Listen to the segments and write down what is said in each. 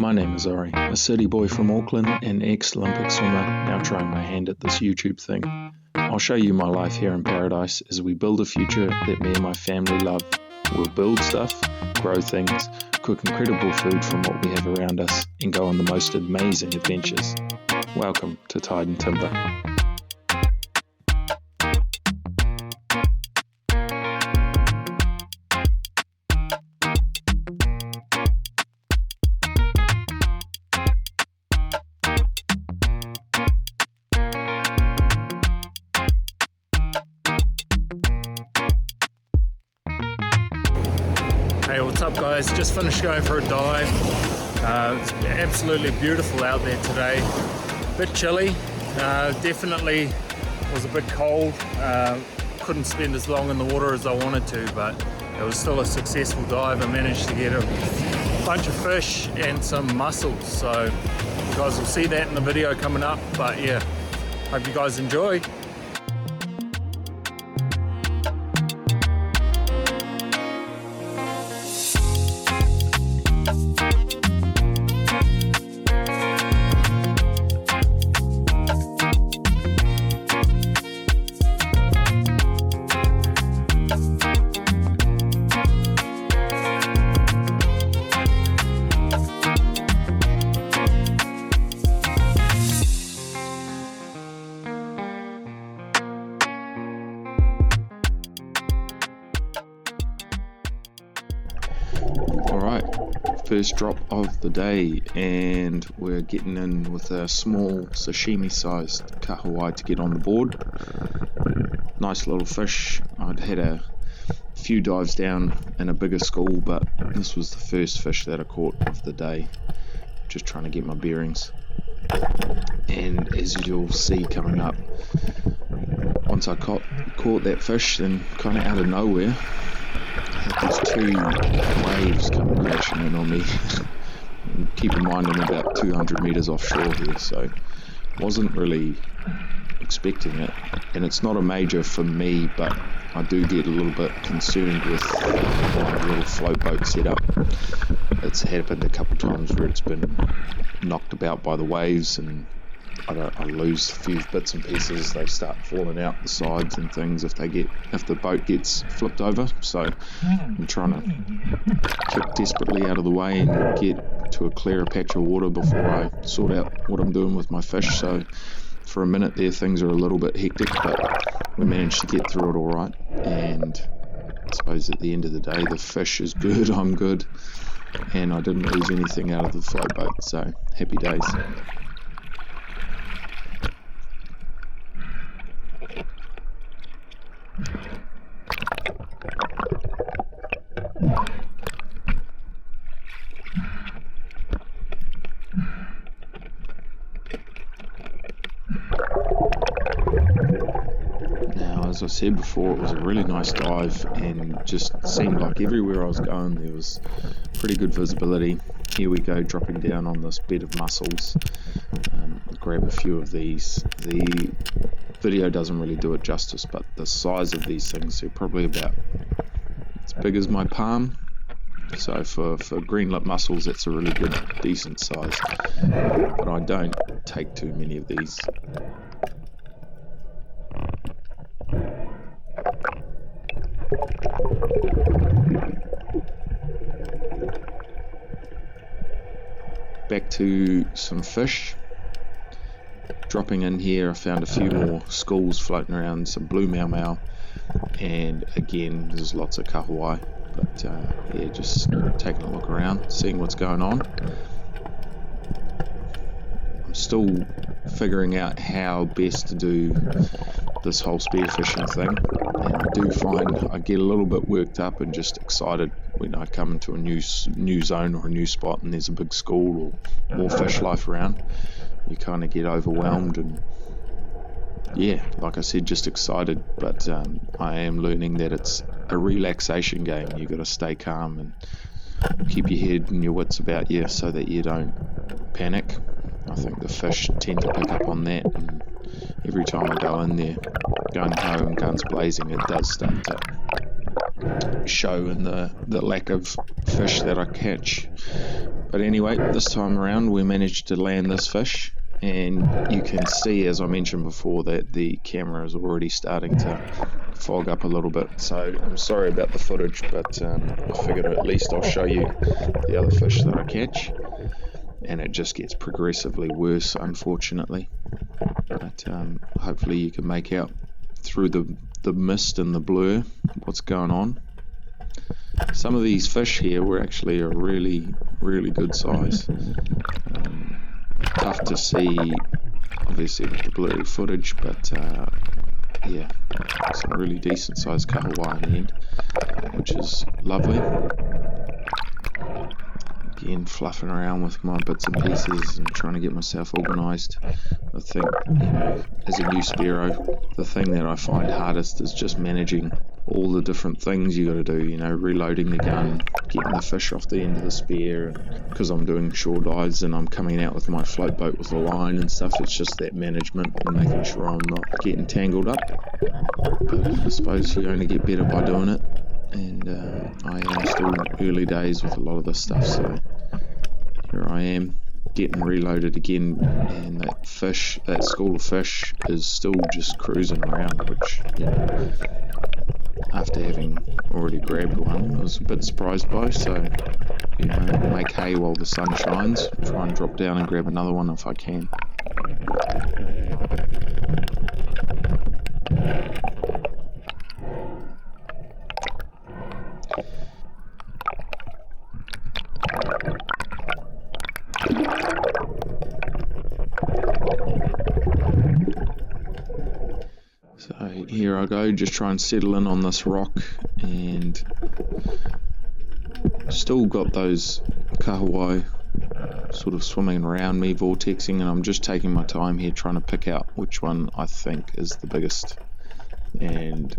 My name is Ori, a city boy from Auckland and ex-Olympic swimmer, now trying my hand at this YouTube thing. I'll show you my life here in paradise as we build a future that me and my family love. We'll build stuff, grow things, cook incredible food from what we have around us, and go on the most amazing adventures. Welcome to Tide and Timber. Hey, what's up guys? Just finished going for a dive. It's absolutely beautiful out there today. Bit chilly, definitely was a bit cold. Couldn't spend as long in the water as I wanted to, but it was still a successful dive. I managed to get a bunch of fish and some mussels, so you guys will see that in the video coming up. But yeah, hope you guys enjoy. Alright, first drop of the day, and we're getting in with a small sashimi sized kahawai to get on the board. Nice little fish. I'd had a few dives down in a bigger school, but this was the first fish that I caught of the day. Just trying to get my bearings. And as you'll see coming up, once I caught that fish, then kind of out of nowhere, there's two waves coming crashing in on me. Keep in mind I'm about 200 meters offshore here, so wasn't really expecting it. And it's not a major for me, but I do get a little bit concerned with my little float boat setup. It's happened a couple times where it's been knocked about by the waves, and I lose a few bits and pieces. They start falling out the sides and things if the boat gets flipped over. So I'm trying to keep desperately out of the way and get to a clearer patch of water before I sort out what I'm doing with my fish. So for a minute there, things are a little bit hectic, but we managed to get through it all right. And I suppose at the end of the day, the fish is good, I'm good, and I didn't lose anything out of the float boat. So happy days. Now, as I said before, it was a really nice dive, and just seemed like everywhere I was going there was pretty good visibility. Here we go, dropping down on this bed of mussels. I'll grab a few of these. The video doesn't really do it justice, but the size of these things, they're probably about as big as my palm. So for green lip mussels, that's a really good, decent size. But I don't take too many of these. Back to some fish. Dropping in here, I found a few more schools floating around, some blue mau mau, and again there's lots of kahawai. But yeah, just taking a look around, seeing what's going on. I'm still figuring out how best to do this whole spearfishing thing, and I do find I get a little bit worked up and just excited when I come into a new zone or a new spot and there's a big school or more fish life around. You kind of get overwhelmed, and yeah, like I said, just excited. But I am learning that it's a relaxation game. You got to stay calm and keep your head and your wits about you so that you don't panic. I think the fish tend to pick up on that, and every time I go in there gung ho and guns blazing, it does start to show in the lack of fish that I catch. But anyway, this time around we managed to land this fish, and you can see, as I mentioned before, that the camera is already starting to fog up a little bit. So I'm sorry about the footage, but I figured at least I'll show you the other fish that I catch, and it just gets progressively worse, unfortunately. But hopefully you can make out through the mist and the blur what's going on. Some of these fish here were actually a really good size. Tough to see obviously with the blurry footage, but yeah, some really decent sized kahawai in the end, which is lovely. Again, fluffing around with my bits and pieces and trying to get myself organised. I think, as a new Sparrow, the thing that I find hardest is just managing all the different things you got to do, reloading the gun, getting the fish off the end of the spear, because I'm doing shore dives and I'm coming out with my float boat with a line and stuff. It's just that management and making sure I'm not getting tangled up. But I suppose you only get better by doing it, and I am still early days with a lot of this stuff, so here I am getting reloaded again, and that school of fish is still just cruising around, which, after having already grabbed one, I was a bit surprised by. So, make hay while the sun shines, try and drop down and grab another one if I can. So here I go, just try and settle in on this rock, and still got those kahawai sort of swimming around me, vortexing, and I'm just taking my time here trying to pick out which one I think is the biggest, and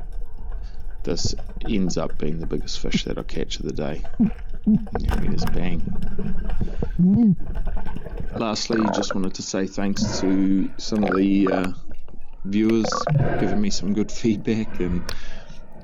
this ends up being the biggest fish that I catch of the day. There he is, bang. Lastly, just wanted to say thanks to some of the viewers giving me some good feedback and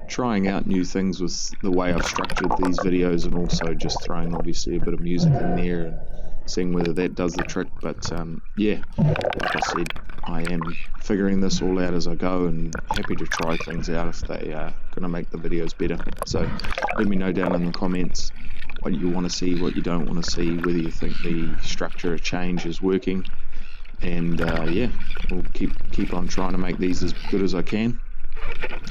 trying out new things with the way I've structured these videos, and also just throwing obviously a bit of music in there and seeing whether that does the trick. But yeah, like I said, I am figuring this all out as I go, and happy to try things out if they are going to make the videos better. So let me know down in the comments what you want to see, what you don't want to see, whether you think the structure change is working. And yeah, we'll keep on trying to make these as good as I can.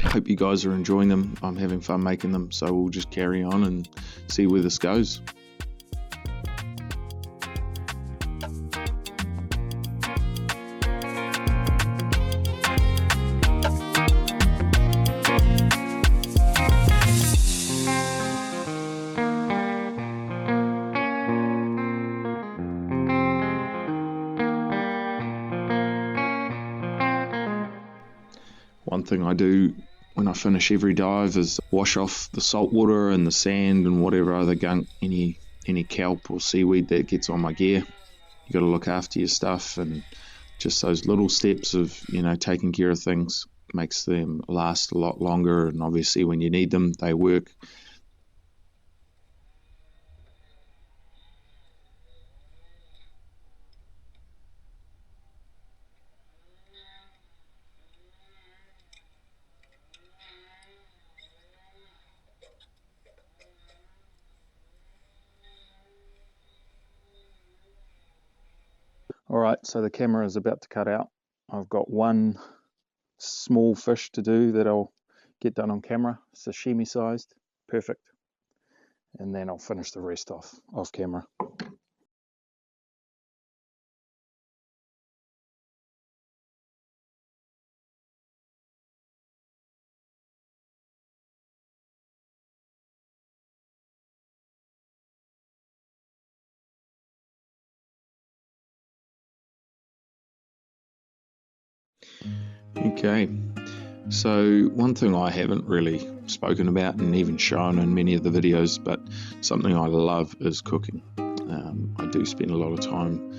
Hope you guys are enjoying them. I'm having fun making them, so we'll just carry on and see where this goes. One thing I do when I finish every dive is wash off the salt water and the sand and whatever other gunk, any kelp or seaweed that gets on my gear. You got to look after your stuff, and just those little steps of taking care of things makes them last a lot longer, and obviously when you need them they work. Alright, so the camera is about to cut out. I've got one small fish to do that I'll get done on camera, sashimi sized, perfect. And then I'll finish the rest off camera. Okay, so one thing I haven't really spoken about and even shown in many of the videos, but something I love is cooking. I do spend a lot of time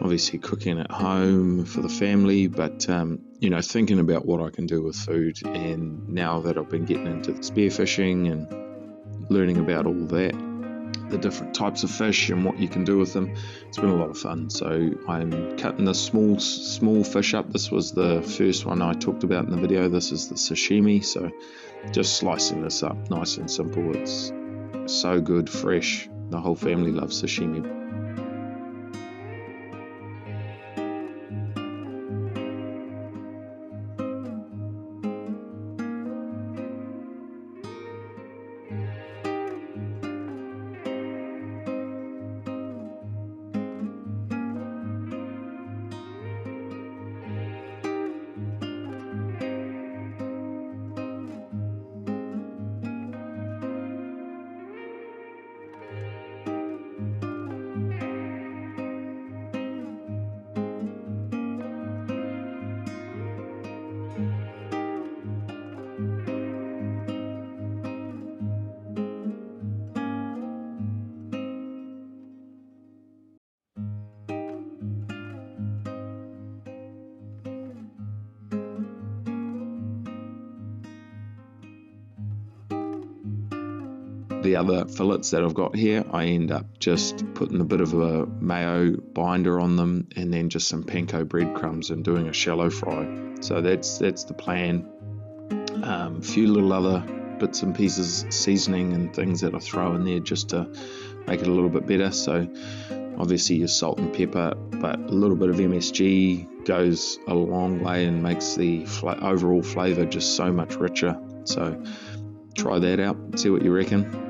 obviously cooking at home for the family, but thinking about what I can do with food. And now that I've been getting into spearfishing and learning about all that, the different types of fish and what you can do with them. It's been a lot of fun. So I'm cutting this small fish up. This was the first one I talked about in the video. This is the sashimi. So just slicing this up nice and simple. It's so good, fresh. The whole family loves sashimi. The other fillets that I've got here, I end up just putting a bit of a mayo binder on them and then just some panko breadcrumbs and doing a shallow fry. So that's the plan. A few little other bits and pieces, seasoning and things that I throw in there just to make it a little bit better. So obviously your salt and pepper, but a little bit of MSG goes a long way and makes the overall flavour just so much richer. So try that out, see what you reckon.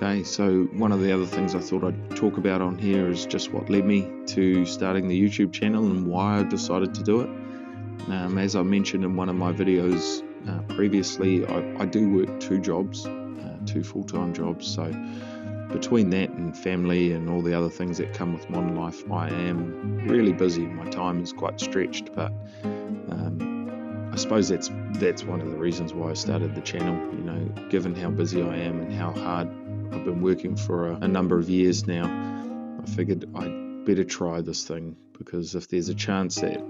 Okay, so one of the other things I thought I'd talk about on here is just what led me to starting the YouTube channel and why I decided to do it. As I mentioned in one of my videos previously, I do work two jobs, two full-time jobs, so between that and family and all the other things that come with modern life, I am really busy. My time is quite stretched, but I suppose that's one of the reasons why I started the channel. You know, given how busy I am and how hard I've been working for a number of years now, I figured I'd better try this thing, because if there's a chance that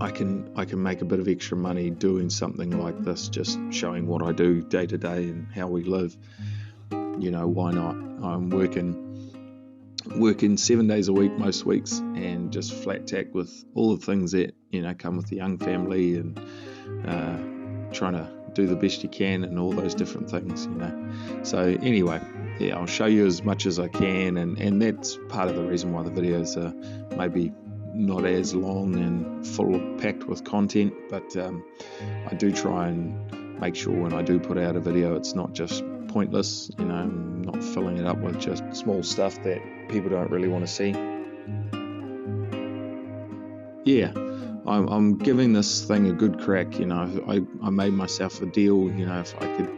I can make a bit of extra money doing something like this, just showing what I do day to day and how we live, you know, why not? I'm working 7 days a week most weeks, and just flat tack with all the things that, you know, come with the young family, and trying to do the best you can and all those different things, you know. So anyway, yeah, I'll show you as much as I can, and that's part of the reason why the videos are maybe not as long and packed with content, but I do try and make sure when I do put out a video, it's not just pointless, you know, I'm not filling it up with just small stuff that people don't really want to see. Yeah, I'm giving this thing a good crack, you know. I made myself a deal, you know, if I could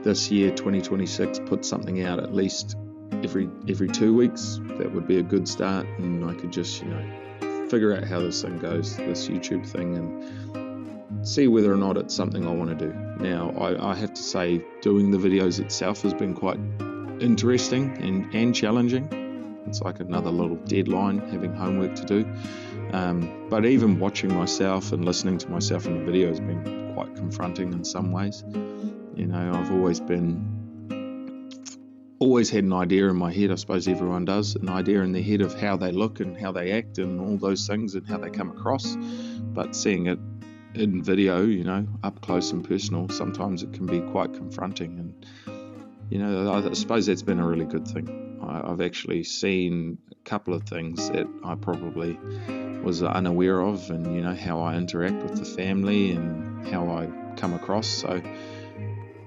this year 2026 put something out at least every 2 weeks, that would be a good start, and I could just, you know, figure out how this thing goes, this YouTube thing, and see whether or not it's something I want to do. Now I have to say, doing the videos itself has been quite interesting and challenging. It's like another little deadline, having homework to do. But even watching myself and listening to myself in the video has been quite confronting in some ways. You know, I've always had an idea in my head. I suppose everyone does, an idea in their head of how they look and how they act and all those things and how they come across. But seeing it in video, you know, up close and personal, sometimes it can be quite confronting. And, you know, I suppose that's been a really good thing. I've actually seen a couple of things that I probably was unaware of, and, you know, how I interact with the family and how I come across. So,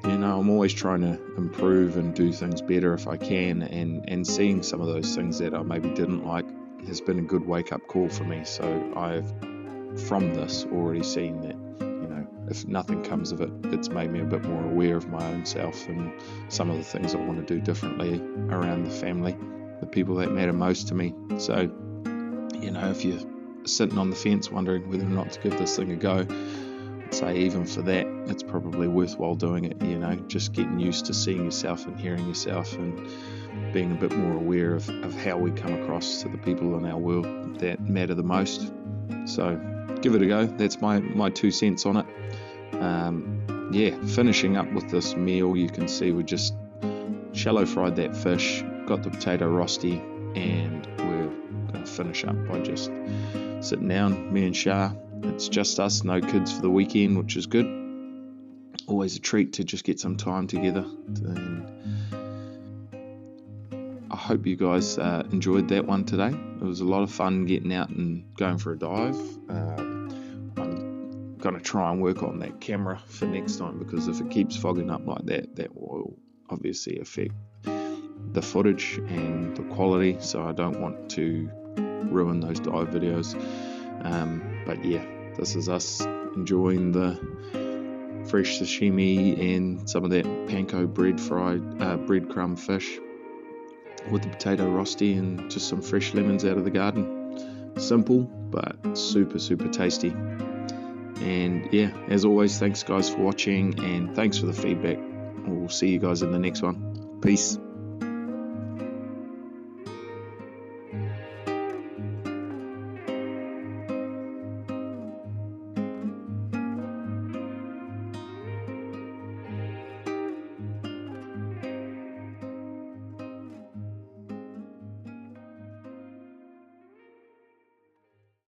you know, I'm always trying to improve and do things better if I can, and seeing some of those things that I maybe didn't like has been a good wake-up call for me. So I've, from this, already seen that, you know, if nothing comes of it, it's made me a bit more aware of my own self and some of the things I want to do differently around the family, the people that matter most to me. So, you know, if you're sitting on the fence wondering whether or not to give this thing a go, I'd say even for that, it's probably worthwhile doing it, you know, just getting used to seeing yourself and hearing yourself and being a bit more aware of how we come across to the people in our world that matter the most. So give it a go. That's my 2 cents on it. Finishing up with this meal, you can see we just shallow fried that fish, got the potato rosti, and we're going to finish up by just sitting down, me and Shah. It's just us, no kids for the weekend, which is good. Always a treat to just get some time together. And I hope you guys enjoyed that one today. It was a lot of fun getting out and going for a dive. I'm going to try and work on that camera for next time, because if it keeps fogging up like that will obviously affect the footage and the quality, so I don't want to ruin those dive videos. But yeah, this is us enjoying the fresh sashimi and some of that panko breadcrumb fish with the potato rosti and just some fresh lemons out of the garden. Simple, but super, super tasty. And yeah, as always, thanks guys for watching, and thanks for the feedback. We'll see you guys in the next one. Peace.